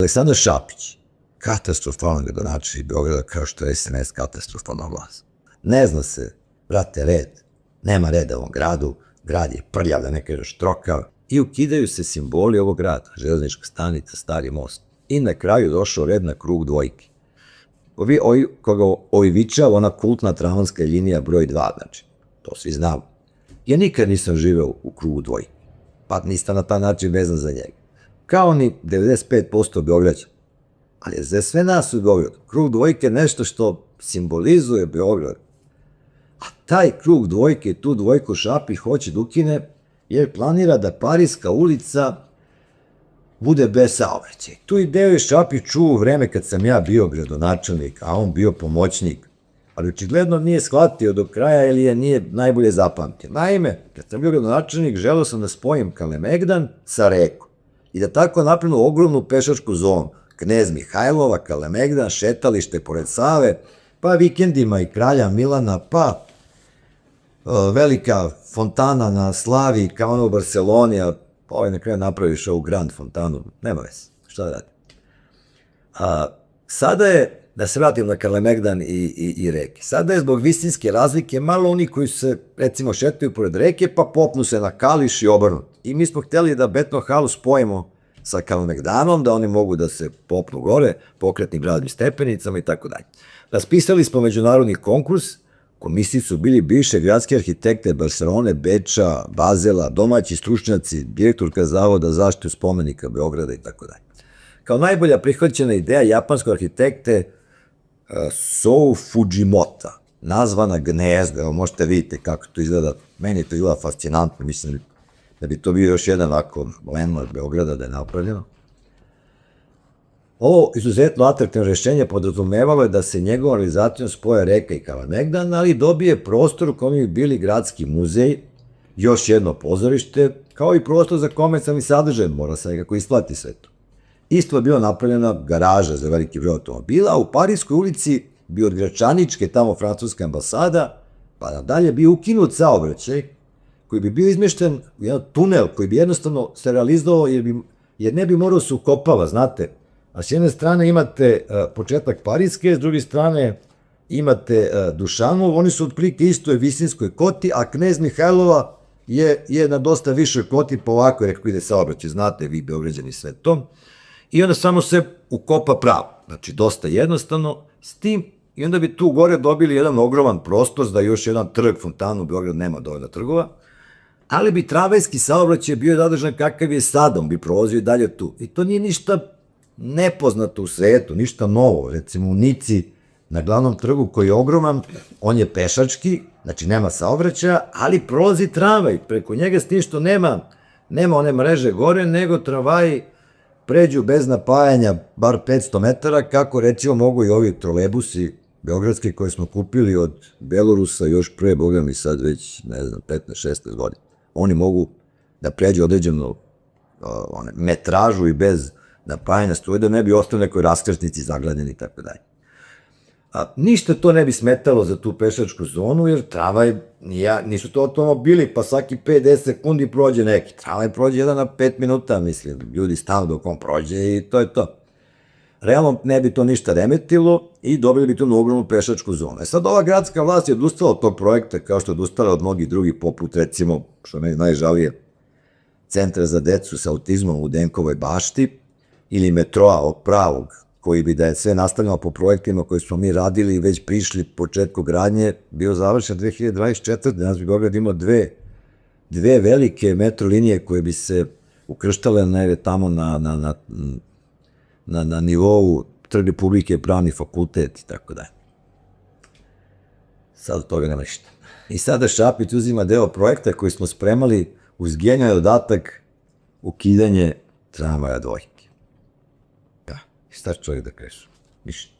Aleksandar Šapić, katastrofalno gradonačelnik Beograda, kao što je SNS katastrofalna vlast. Ne zna se, brate, red. Nema reda u ovom gradu, grad je prljav, da ne kaže štrokav, i ukidaju se simboli ovog grada, železnička stanica, stari most. I na kraju došao red na krug dvojke. Koga oivičava ona kultna tramvajska linija broj 2, znači, to svi znamo. Ja nikad nisam živeo u krugu dvojke, pa nisam na taj način vezan za njega. Kao ni 95% Beograđana. Ali za sve nas u Beogradu, krug dvojke je nešto što simbolizuje Beograd. A taj krug dvojke, tu dvojku Šapić hoće da ukine, jer planira da Pariska ulica bude bez saobraćaja. Tu ideju je Šapić čuo u vreme kad sam ja bio gradonačelnik, a on bio pomoćnik. Ali očigledno nije shvatio do kraja ili je nije najbolje zapamtio. Naime, kad sam bio gradonačelnik, želeo sam da spojim Kalemegdan sa rekom i da tako napravimo ogromnu pešačku zonu. Knez Mihajlova, Kalemegdan, šetalište pored Save, pa vikendima i Kralja Milana, pa velika fontana na Slavi, kao ono u Barceloni, a ovaj na kraju napraviš ovu Grand fontanu, nema veze, šta da radi. Sada je, da se vratim na Kalemegdan i reke, sada je zbog visinske razlike malo oni koji se, recimo, šetaju pored reke, pa popnu se na Kališ i obrnut. I mi smo hteli da Beton halu spojimo sa Kalemegdanom, da oni mogu da se popnu gore, pokretnim radnim stepenicama i tako dalje. Raspisali smo međunarodni konkurs, komisiji su bili bivše gradske arhitekte Barcelone, Beča, Bazela, domaći stručnjaci, direktorka Zavoda zaštitu spomenika Beograda i tako dalje. Kao najbolja prihvaćena ideja japanskog arhitekte Sou Fujimota, nazvana Gnezdo. Evo, možete vidite kako to izgleda. Meni to izgleda fascinantno, mislim da bi to bio još jedan ovako landmark Beograda da je napravljeno. Ovo izuzetno atraktivno rešenje podrazumevalo je da se njegovom realizacijom spoje reka i Kalemegdan, ali dobije prostor u kojem bi bili gradski muzej, još jedno pozorište, kao i prostor za komercijalni sadržaj, mora se nekako isplati sve to. Isto je bila napravljena garaža za veliki broj automobila, a u Pariskoj ulici bi od Gračaničke, tamo francuska ambasada, pa nadalje bi ukinut saobraćaj, koji bi bio izmešten u jedan tunel, koji bi jednostavno se realizovao jer ne bi morao se ukopava, znate. A s jedne strane imate početak Pariske, s druge strane imate Dušanov, oni su otprilike istoj visinskoj koti, a Knez Mihajlova je na dosta višoj koti, pa ovako je rekao ide saobraćaj, znate vi Beograđani sve to. I onda samo se ukopa pravo, znači dosta jednostavno s tim, i onda bi tu gore dobili jedan ogroman prostor da još jedan trg, fontanu, u Beogradu nema dovoljno trgova, ali bi tramvajski saobraćaj bio zadržan kakav je sada, on bi prolazio i dalje tu. I to nije ništa nepoznato u svetu, ništa novo. Recimo u Nici, na glavnom trgu koji je ogroman, on je pešački, znači nema saobraćaja, ali prolazi tramvaj preko njega, s tim što nema one mreže gore, nego tramvaji pređu bez napajanja bar 500 metara, kako recimo mogu i ovi trolebusi beogradski koje smo kupili od Belorusa još pre, boga mi sad već, ne znam, 15-16 godina. Oni mogu da pređu određenu metražu i bez napajanja struje, da ne bi ostali nekoj raskrsnici zagladnjeni i tako dalje. Ništa to ne bi smetalo za tu pešačku zonu, jer tramvaj, nisu to automobili, pa svaki 5-10 sekundi prođe neki. Tramvaj prođe 1 na 5 minuta, mislim, ljudi stanu dok on prođe i to je to. Realno ne bi to ništa remetilo i dobili bi tu ogromnu pešačku zonu. Sad ova gradska vlast je odustala od tog projekta, kao što je odustala od mnogih drugih, poput, recimo, što meni najžalije, Centra za decu sa autizmom u Denkovoj bašti, ili metroa od pravog, koji bi da je sve nastavljeno po projektima koje smo mi radili i već prišli početku gradnje, bio završen 2024. Danas bi Beograd imao dve velike metro linije koje bi se ukrštale negde tamo na nivou Trg Republike, Pravni fakultet i tako dalje. Sad od toga nema ništa. I sada Šapić uzima deo projekta koji smo spremali uz genijalni dodatak ukidanje tramvaja dvojke. I šta će čovjek da kaže? Ništa.